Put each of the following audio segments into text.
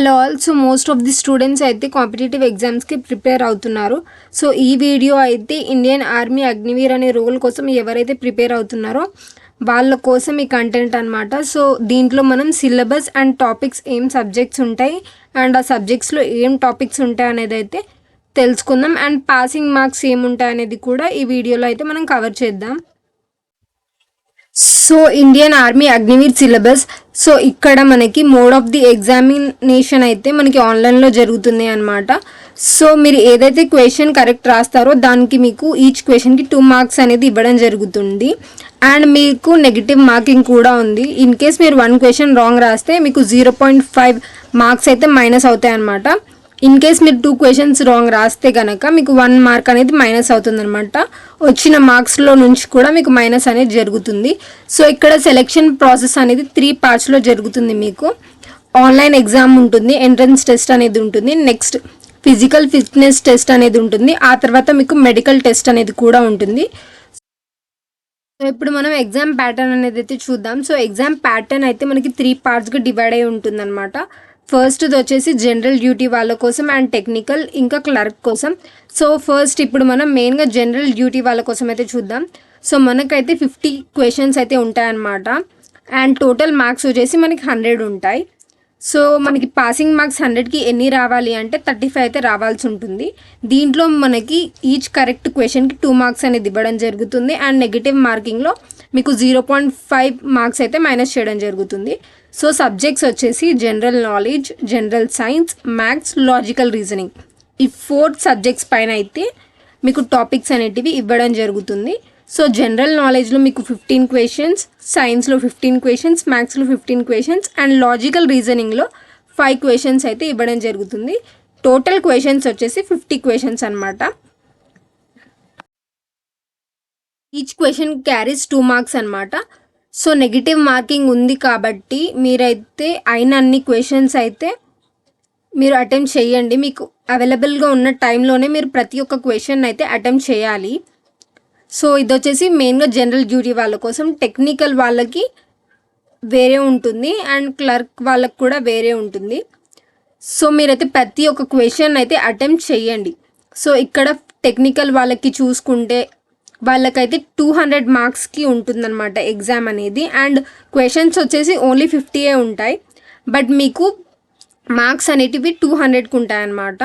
Hello all. So most of the students అయితే competitive ఎగ్జామ్స్కి prepare అవుతున్నారు. సో ఈ వీడియో అయితే ఇండియన్ ఆర్మీ అగ్నివీర్ అనే రోల్ కోసం ఎవరైతే ప్రిపేర్ అవుతున్నారో వాళ్ళ కోసం ఈ కంటెంట్ అనమాట. సో దీంట్లో మనం సిలబస్ అండ్ టాపిక్స్ ఏం సబ్జెక్ట్స్ ఉంటాయి అండ్ ఆ సబ్జెక్ట్స్లో ఏం టాపిక్స్ ఉంటాయి అనేది అయితే తెలుసుకుందాం. అండ్ పాసింగ్ మార్క్స్ ఏముంటాయి అనేది కూడా ఈ వీడియోలో అయితే మనం కవర్ చేద్దాం. So Indian army Agniveer syllabus. So ఇక్కడ మనకి మోడ్ ఆఫ్ ది ఎగ్జామినేషన్ అయితే మనకి ఆన్లైన్లో జరుగుతుంది అనమాట. సో మీరు ఏదైతే క్వశ్చన్ కరెక్ట్ రాస్తారో దానికి మీకు ఈచ్ క్వశ్చన్కి 2 మార్క్స్ అనేది ఇవ్వడం జరుగుతుంది. అండ్ మీకు నెగిటివ్ మార్కింగ్ కూడా ఉంది. ఇన్ కేస్ మీరు 1 క్వశ్చన్ రాంగ్ రాస్తే మీకు 0.5 మార్క్స్ అయితే మైనస్ అవుతాయి అన్నమాట. ఇన్ కేస్ మీరు 2 క్వశ్చన్స్ రాంగ్ రాస్తే కనుక మీకు 1 మార్క్ అనేది మైనస్ అవుతుంది అనమాట. వచ్చిన మార్క్స్లో నుంచి కూడా మీకు మైనస్ అనేది జరుగుతుంది. సో ఇక్కడ సెలెక్షన్ ప్రాసెస్ అనేది 3 పార్ట్స్లో జరుగుతుంది. మీకు ఆన్లైన్ ఎగ్జామ్ ఉంటుంది, ఎంట్రన్స్ టెస్ట్ అనేది ఉంటుంది, నెక్స్ట్ ఫిజికల్ ఫిట్నెస్ టెస్ట్ అనేది ఉంటుంది, ఆ తర్వాత మీకు మెడికల్ టెస్ట్ అనేది కూడా ఉంటుంది. సో ఇప్పుడు మనం ఎగ్జామ్ ప్యాటర్న్ అనేది అయితే చూద్దాం. సో ఎగ్జామ్ ప్యాటర్న్ అయితే మనకి 3 పార్ట్స్గా డివైడ్ అయి ఉంటుంది అనమాట. ఫస్ట్ది వచ్చేసి జనరల్ డ్యూటీ వాళ్ళ కోసం అండ్ టెక్నికల్ ఇంకా క్లర్క్ కోసం. సో ఫస్ట్ ఇప్పుడు మనం మెయిన్గా జనరల్ డ్యూటీ వాళ్ళ కోసం అయితే చూద్దాం. సో మనకైతే 50 క్వశ్చన్స్ అయితే ఉంటాయన్నమాట. అండ్ టోటల్ మార్క్స్ వచ్చేసి మనకి 100 ఉంటాయి. సో మనకి పాసింగ్ మార్క్స్ 100కి ఎన్ని రావాలి అంటే 35 అయితే రావాల్సి ఉంటుంది. దీంట్లో మనకి ఈచ్ కరెక్ట్ క్వశ్చన్కి 2 మార్క్స్ అనేది ఇవ్వడం జరుగుతుంది. అండ్ నెగిటివ్ మార్కింగ్లో మీకు 0.5 మార్క్స్ అయితే మైనస్ చేయడం జరుగుతుంది. సో సబ్జెక్ట్స్ వచ్చేసి general knowledge, general science, maths, logical reasoning, ఈ 4 సబ్జెక్ట్స్ పైన అయితే మీకు టాపిక్స్ అనేటివి ఇవ్వడం జరుగుతుంది. సో జనరల్ నాలెడ్జ్లో మీకు 15 క్వశ్చన్స్, సైన్స్లో 15 క్వశ్చన్స్, మ్యాథ్స్లో 15 క్వశ్చన్స్ అండ్ లాజికల్ రీజనింగ్లో 5 క్వశ్చన్స్ అయితే ఇవ్వడం జరుగుతుంది. టోటల్ క్వశ్చన్స్ వచ్చేసి 50 క్వశ్చన్స్ అనమాట. ఈచ్ క్వశ్చన్ క్యారీస్ 2 మార్క్స్ అనమాట. సో నెగిటివ్ మార్కింగ్ ఉంది కాబట్టి మీరైతే అయిన అన్ని క్వశ్చన్స్ అయితే మీరు అటెంప్ట్ చేయండి. మీకు అవైలబుల్గా ఉన్న టైంలోనే మీరు ప్రతి ఒక్క క్వశ్చన్ అయితే అటెంప్ట్ చేయాలి. సో ఇది వచ్చేసి మెయిన్గా జనరల్ డ్యూటీ వాళ్ళ కోసం. టెక్నికల్ వాళ్ళకి వేరే ఉంటుంది అండ్ క్లర్క్ వాళ్ళకి కూడా వేరే ఉంటుంది. సో మీరైతే ప్రతి ఒక్క క్వశ్చన్ అయితే అటెంప్ట్ చేయండి. సో ఇక్కడ టెక్నికల్ వాళ్ళకి చూసుకుంటే వాళ్ళకైతే 200 మార్క్స్కి ఉంటుందన్నమాట ఎగ్జామ్ అనేది. అండ్ క్వశ్చన్స్ వచ్చేసి ఓన్లీ 50 ఉంటాయి, బట్ మీకు మార్క్స్ అనేటివి 200కి ఉంటాయన్నమాట.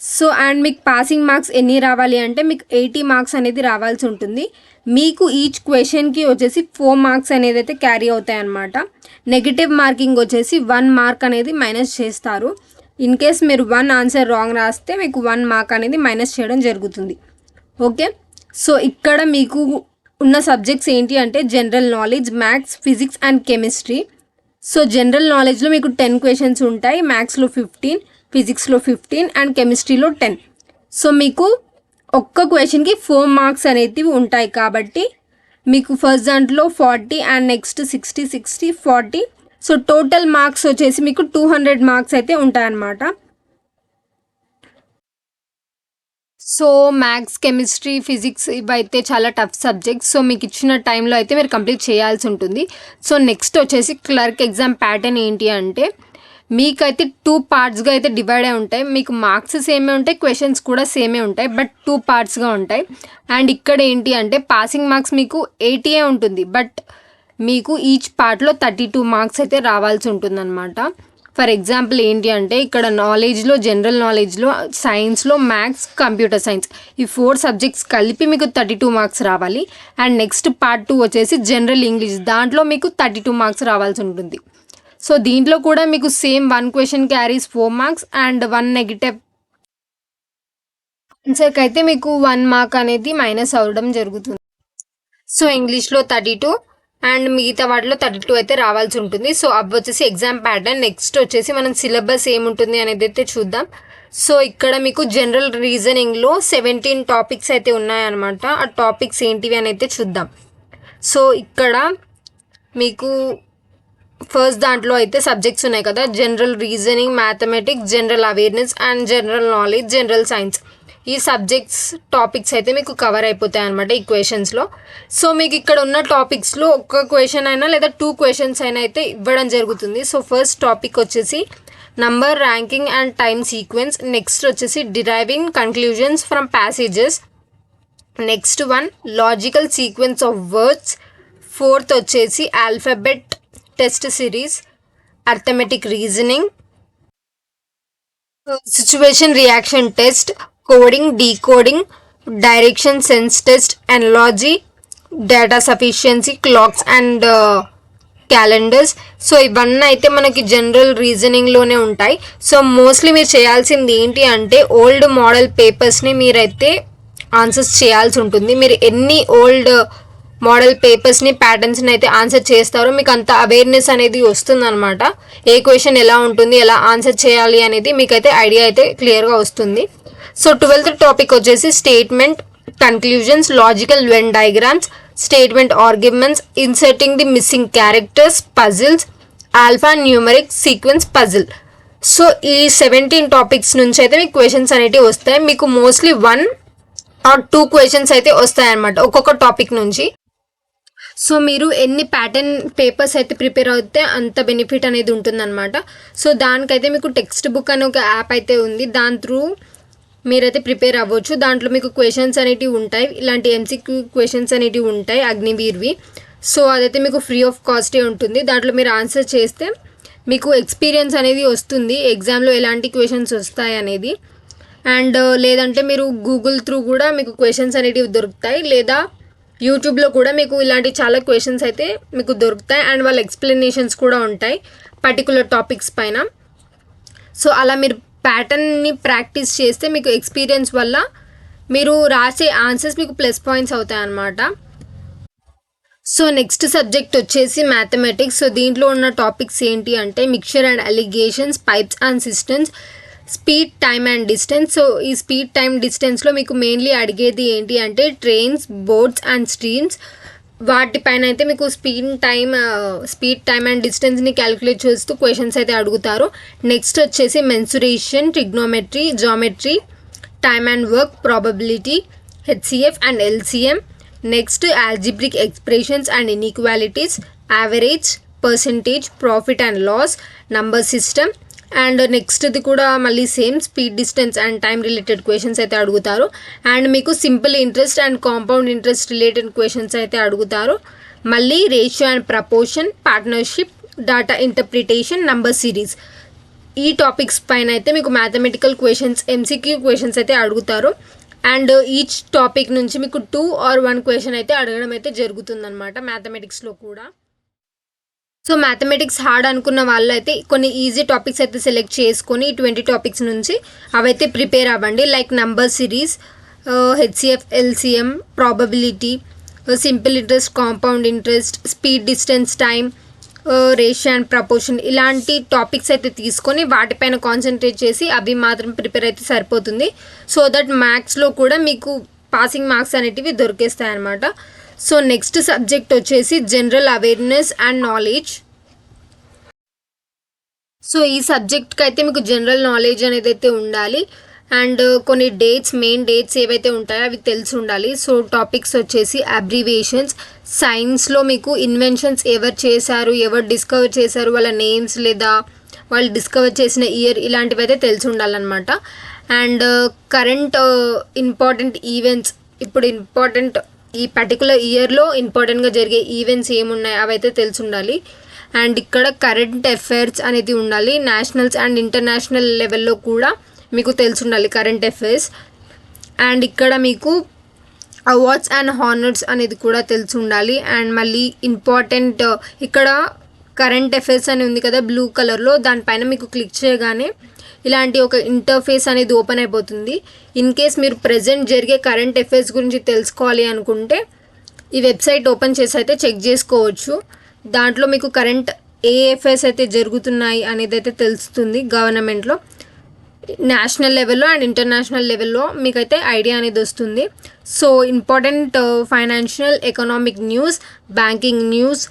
సో అండ్ మీకు పాసింగ్ మార్క్స్ ఎన్ని రావాలి అంటే మీకు 80 మార్క్స్ అనేది రావాల్సి ఉంటుంది. మీకు ఈచ్ క్వశ్చన్కి వచ్చేసి 4 మార్క్స్ అనేది అయితే క్యారీ అవుతాయి అన్నమాట. నెగిటివ్ మార్కింగ్ వచ్చేసి 1 మార్క్ అనేది మైనస్ చేస్తారు. ఇన్ కేస్ మీరు 1 ఆన్సర్ రాంగ్ రాస్తే మీకు 1 మార్క్ అనేది మైనస్ చేయడం జరుగుతుంది. ఓకే, సో ఇక్కడ మీకు ఉన్న సబ్జెక్ట్స్ ఏంటి అంటే general knowledge, maths, physics and chemistry. So general నాలెడ్జ్లో మీకు 10 క్వశ్చన్స్ ఉంటాయి, మ్యాథ్స్లో 15, ఫిజిక్స్లో 15 అండ్ కెమిస్ట్రీలో 10. సో మీకు ఒక్క క్వశ్చన్కి 4 మార్క్స్ అనేటివి ఉంటాయి కాబట్టి మీకు ఫస్ట్ దాంట్లో 40 and next 60, 60, 40. So total marks వచ్చేసి మీకు 200 మార్క్స్ అయితే ఉంటాయన్నమాట. సో మ్యాథ్స్, కెమిస్ట్రీ, ఫిజిక్స్ ఇవైతే చాలా టఫ్ సబ్జెక్ట్స్. సో మీకు ఇచ్చిన టైంలో అయితే మీరు కంప్లీట్ చేయాల్సి ఉంటుంది. సో నెక్స్ట్ వచ్చేసి క్లర్క్ ఎగ్జామ్ ప్యాటర్న్ ఏంటి అంటే మీకైతే 2 పార్ట్స్గా అయితే డివైడ్ అయి ఉంటాయి. మీకు మార్క్స్ సేమే ఉంటాయి, క్వశ్చన్స్ కూడా సేమే ఉంటాయి, బట్ 2 పార్ట్స్గా ఉంటాయి. అండ్ ఇక్కడ ఏంటి అంటే పాసింగ్ మార్క్స్ మీకు 80 ఉంటుంది, బట్ మీకు ఈచ్ పార్ట్లో 32 మార్క్స్ అయితే రావాల్సి ఉంటుందన్నమాట. ఫర్ ఎగ్జాంపుల్ ఏంటి అంటే ఇక్కడ నాలెడ్జ్లో, జనరల్ నాలెడ్జ్లో, సైన్స్లో, మ్యాథ్స్, కంప్యూటర్ సైన్స్ ఈ 4 సబ్జెక్ట్స్ కలిపి మీకు 32 మార్క్స్ రావాలి. అండ్ నెక్స్ట్ పార్ట్ 2 వచ్చేసి జనరల్ ఇంగ్లీష్, దాంట్లో మీకు 32 మార్క్స్ రావాల్సి ఉంటుంది. సో దీంట్లో కూడా మీకు same 1 question carries 4 marks and 1 negative ఆన్సర్కి అయితే మీకు 1 మార్క్ అనేది మైనస్ అవ్వడం జరుగుతుంది. సో ఇంగ్లీష్లో 32 అండ్ మిగతా వాటిలో 32 అయితే రావాల్సి ఉంటుంది. సో అవి వచ్చేసి ఎగ్జామ్ ప్యాటర్న్. నెక్స్ట్ వచ్చేసి మనం సిలబస్ ఏముంటుంది అనేది అయితే చూద్దాం. సో ఇక్కడ మీకు జనరల్ రీజనింగ్లో 17 టాపిక్స్ అయితే ఉన్నాయన్నమాట. ఆ టాపిక్స్ ఏంటివి అని అయితే చూద్దాం. సో ఇక్కడ మీకు ఫస్ట్ దాంట్లో అయితే సబ్జెక్ట్స్ ఉన్నాయి కదా, general reasoning, mathematics, general awareness and general knowledge, general science. ఈ సబ్జెక్ట్స్ టాపిక్స్ అయితే మీకు కవర్ అయిపోతాయి అనమాట ఈ క్వశ్చన్స్లో. సో మీకు ఇక్కడ ఉన్న టాపిక్స్లో ఒక్క క్వశ్చన్ అయినా లేదా 2 క్వశ్చన్స్ అయినా అయితే ఇవ్వడం జరుగుతుంది. సో ఫస్ట్ టాపిక్ వచ్చేసి number, ranking and time sequence. Next వచ్చేసి deriving conclusions from passages. Next one logical sequence of words. Fourth వచ్చేసి alphabet test series, arithmetic reasoning, situation reaction test, coding, decoding, direction sense test, analogy, data sufficiency, clocks and calendars. So ఇవన్నీ అయితే మనకి general రీజనింగ్లోనే ఉంటాయి. So mostly మీరు చేయాల్సింది ఏంటి అంటే old model పేపర్స్ని మీరైతే ఆన్సర్స్ చేయాల్సి ఉంటుంది. మీరు ఎన్ని ఓల్డ్ మోడల్ పేపర్స్ని ప్యాటర్న్స్ని అయితే ఆన్సర్ చేస్తారో మీకు అంత అవేర్నెస్ అనేది వస్తుందన్నమాట. ఏ క్వశ్చన్ ఎలా ఉంటుంది, ఎలా ఆన్సర్ చేయాలి అనేది మీకైతే ఐడియా అయితే క్లియర్గా వస్తుంది. సో 12th టాపిక్ వచ్చేసి statement conclusions, logical Venn diagrams, statement arguments, inserting the missing characters, puzzles, alpha numeric sequence puzzle. So ఈ 17 టాపిక్స్ నుంచి అయితే మీకు క్వశ్చన్స్ అనేవి వస్తాయి. మీకు మోస్ట్లీ 1 or 2 క్వశ్చన్స్ అయితే వస్తాయన్నమాట ఒక్కొక్క టాపిక్ నుంచి. సో మీరు ఎన్ని ప్యాటర్న్ పేపర్స్ అయితే ప్రిపేర్ అవుతే అంత బెనిఫిట్ అనేది ఉంటుందన్నమాట. సో దానికైతే మీకు టెక్స్ట్ బుక్ అనే ఒక యాప్ అయితే ఉంది. దాని త్రూ మీరైతే ప్రిపేర్ అవ్వచ్చు. దాంట్లో మీకు క్వశ్చన్స్ అనేటివి ఉంటాయి, ఇలాంటి ఎంసీక్యూ క్వశ్చన్స్ అనేటివి ఉంటాయి అగ్నివీర్వి. సో అదైతే మీకు ఫ్రీ ఆఫ్ కాస్టే ఉంటుంది. దాంట్లో మీరు ఆన్సర్ చేస్తే మీకు ఎక్స్పీరియన్స్ అనేది వస్తుంది ఎగ్జామ్లో ఎలాంటి క్వశ్చన్స్ వస్తాయి అనేది. అండ్ లేదంటే మీరు గూగుల్ త్రూ కూడా మీకు క్వశ్చన్స్ అనేటివి దొరుకుతాయి, లేదా యూట్యూబ్లో కూడా మీకు ఇలాంటి చాలా క్వశ్చన్స్ అయితే మీకు దొరుకుతాయి. అండ్ వాళ్ళ ఎక్స్ప్లెనేషన్స్ కూడా ఉంటాయి పర్టికులర్ టాపిక్స్ పైన. సో అలా మీరు ప్యాటర్న్ని ప్రాక్టీస్ చేస్తే మీకు ఎక్స్పీరియన్స్ వల్ల మీరు రాసే ఆన్సర్స్ మీకు ప్లస్ పాయింట్స్ అవుతాయి అన్నమాట. సో నెక్స్ట్ సబ్జెక్ట్ వచ్చేసి మ్యాథమెటిక్స్. సో దీంట్లో ఉన్న టాపిక్స్ ఏంటి అంటే mixture and alligations, pipes and systems, speed, time and distance. So ఈ స్పీడ్, టైమ్, డిస్టెన్స్లో మీకు మెయిన్లీ అడిగేది ఏంటి అంటే ట్రైన్స్, బోట్స్ అండ్ స్ట్రీమ్స్. వాటిపైన అయితే మీకు స్పీడ్ టైమ్ అండ్ డిస్టెన్స్ని క్యాలిక్యులేట్ చేస్తూ క్వశ్చన్స్ అయితే అడుగుతారు. నెక్స్ట్ వచ్చేసి mensuration, trigonometry, geometry, time and work, probability, HCF and LCM. Next algebraic expressions and inequalities, average, percentage, profit and loss, number system. And నెక్స్ట్ది కూడా మళ్ళీ same speed, distance and time related questions అయితే అడుగుతారు. And మీకు simple interest and compound interest related questions అయితే అడుగుతారు. మళ్ళీ ratio and proportion, partnership, data interpretation, number series. ఈ టాపిక్స్ పైన అయితే మీకు మ్యాథమెటికల్ క్వశ్చన్స్, ఎంసీక్యూ క్వశ్చన్స్ అయితే అడుగుతారు. అండ్ ఈచ్ టాపిక్ నుంచి మీకు 2 or 1 క్వశ్చన్ అయితే అడగడం అయితే జరుగుతుందన్నమాట మ్యాథమెటిక్స్లో కూడా. సో మ్యాథమెటిక్స్ హార్డ్ అనుకున్న వాళ్ళు అయితే కొన్ని ఈజీ టాపిక్స్ అయితే సెలెక్ట్ చేసుకొని 20 టాపిక్స్ నుంచి అవైతే ప్రిపేర్ అవ్వండి. Like number series, HCF, LCM, probability, simple interest, compound interest, speed, distance, time, ratio and proportion, ఇలాంటి టాపిక్స్ అయితే తీసుకొని వాటిపైన కాన్సన్ట్రేట్ చేసి అవి మాత్రం ప్రిపేర్ అయితే సరిపోతుంది. సో దట్ మ్యాథ్స్లో కూడా మీకు పాసింగ్ మార్క్స్ అనేటివి దొరికేస్తాయి అన్నమాట. సో నెక్స్ట్ సబ్జెక్ట్ వచ్చేసి general awareness and knowledge. So ఈ సబ్జెక్ట్కి అయితే మీకు జనరల్ నాలెడ్జ్ అనేది అయితే ఉండాలి. అండ్ కొన్ని మెయిన్ డేట్స్ ఏవైతే ఉంటాయో అవి తెలిసి ఉండాలి. సో టాపిక్స్ వచ్చేసి అబ్రివేషన్స్, సైన్స్లో మీకు ఇన్వెన్షన్స్ ఎవరు చేశారు, ఎవరు డిస్కవర్ చేశారు, వాళ్ళ నేమ్స్ లేదా వాళ్ళు డిస్కవర్ చేసిన ఇయర్, ఇలాంటివి అయితే తెలిసి ఉండాలన్నమాట. అండ్ కరెంట్ ఇంపార్టెంట్ ఈవెంట్స్, ఇప్పుడు ఈ పర్టికులర్ ఇయర్లో ఇంపార్టెంట్గా జరిగే ఈవెంట్స్ ఏమున్నాయి అవైతే తెలిసి ఉండాలి. అండ్ ఇక్కడ కరెంట్ అఫైర్స్ అనేది ఉండాలి. నేషనల్స్ అండ్ ఇంటర్నేషనల్ లెవెల్లో కూడా మీకు తెలిసి ఉండాలి కరెంట్ అఫైర్స్. అండ్ ఇక్కడ మీకు అవార్డ్స్ అండ్ హానర్స్ అనేది కూడా తెలిసి ఉండాలి. అండ్ మళ్ళీ ఇంపార్టెంట్ ఇక్కడ కరెంట్ అఫైర్స్ అని ఉంది కదా బ్లూ కలర్లో, దానిపైన మీకు క్లిక్ చేయగానే ఇలాంటి ఒక ఇంటర్ఫేస్ అనేది ఓపెన్ అయిపోతుంది. ఇన్ కేస్ మీరు ప్రజెంట్ జరిగే కరెంట్ అఫైర్స్ గురించి తెలుసుకోవాలి అనుకుంటే ఈ వెబ్సైట్ ఓపెన్ చేసి అయితే చెక్ చేసుకోవచ్చు. దాంట్లో మీకు కరెంట్ ఏ అఫైర్స్ అయితే జరుగుతున్నాయి అనేది అయితే తెలుస్తుంది. గవర్నమెంట్లో నేషనల్ లెవెల్లో అండ్ ఇంటర్నేషనల్ లెవెల్లో మీకైతే ఐడియా అనేది వస్తుంది. So important financial, economic news, banking news,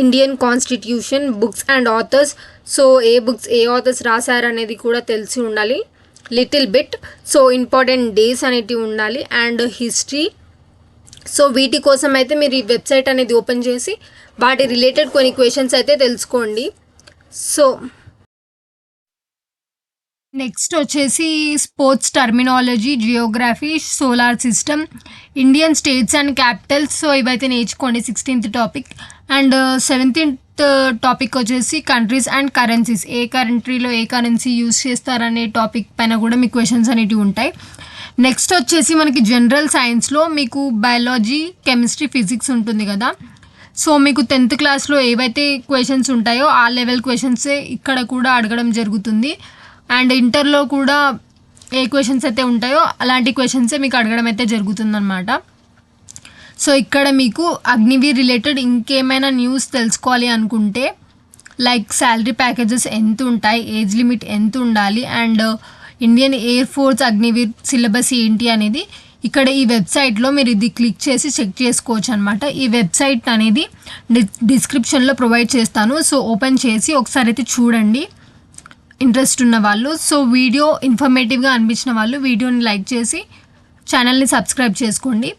Indian constitution, books and authors. So A books A authors రాశారు అనేది కూడా తెలిసి ఉండాలి little bit. So important days అనేటివి ఉండాలి అండ్ హిస్టరీ. సో వీటి కోసం అయితే మీరు ఈ వెబ్సైట్ అనేది ఓపెన్ చేసి వాటి రిలేటెడ్ కొన్ని క్వశ్చన్స్ అయితే తెలుసుకోండి. సో నెక్స్ట్ వచ్చేసి sports terminology, Geography, solar system, Indian states and Capitals. So ఇవైతే నేర్చుకోండి 16th topic. And 17th topic వచ్చేసి కంట్రీస్ అండ్ కరెన్సీస్. ఏ కంట్రీలో ఏ కరెన్సీ యూజ్ చేస్తారనే టాపిక్ పైన కూడా మీకు క్వశ్చన్స్ అనేటివి ఉంటాయి. నెక్స్ట్ వచ్చేసి మనకి జనరల్ సైన్స్లో మీకు బయాలజీ, కెమిస్ట్రీ, ఫిజిక్స్ ఉంటుంది కదా. సో మీకు 10th క్లాస్లో ఏవైతే క్వశ్చన్స్ ఉంటాయో ఆ లెవెల్ క్వశ్చన్సే ఇక్కడ కూడా అడగడం జరుగుతుంది. అండ్ ఇంటర్లో కూడా ఏ క్వశ్చన్స్ అయితే ఉంటాయో అలాంటి క్వశ్చన్సే మీకు అడగడం అయితే జరుగుతుందన్నమాట. సో ఇక్కడ మీకు అగ్నివీర్ రిలేటెడ్ ఇంకేమైనా న్యూస్ తెలుసుకోవాలి అనుకుంటే లైక్ శాలరీ ప్యాకేజెస్ ఎంత ఉంటాయి, ఏజ్ లిమిట్ ఎంత ఉండాలి, and Indian air force Agniveer syllabus ఏంటి అనేది ఇక్కడ ఈ వెబ్సైట్లో మీరు ఇది క్లిక్ చేసి చెక్ చేసుకోవచ్చు అనమాట. ఈ వెబ్సైట్ అనేది డిస్క్రిప్షన్లో ప్రొవైడ్ చేస్తాను. సో ఓపెన్ చేసి ఒకసారి అయితే చూడండి ఇంట్రెస్ట్ ఉన్న వాళ్ళు. సో వీడియో ఇన్ఫర్మేటివ్గా అనిపించిన వాళ్ళు వీడియోని లైక్ చేసి ఛానల్ని సబ్స్క్రైబ్ చేసుకోండి.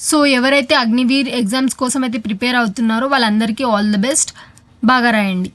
సో ఎవరైతే అగ్నివీర్ ఎగ్జామ్స్ కోసం అయితే ప్రిపేర్ అవుతున్నారో వాళ్ళందరికీ ఆల్ ది బెస్ట్. బాగా రాయండి.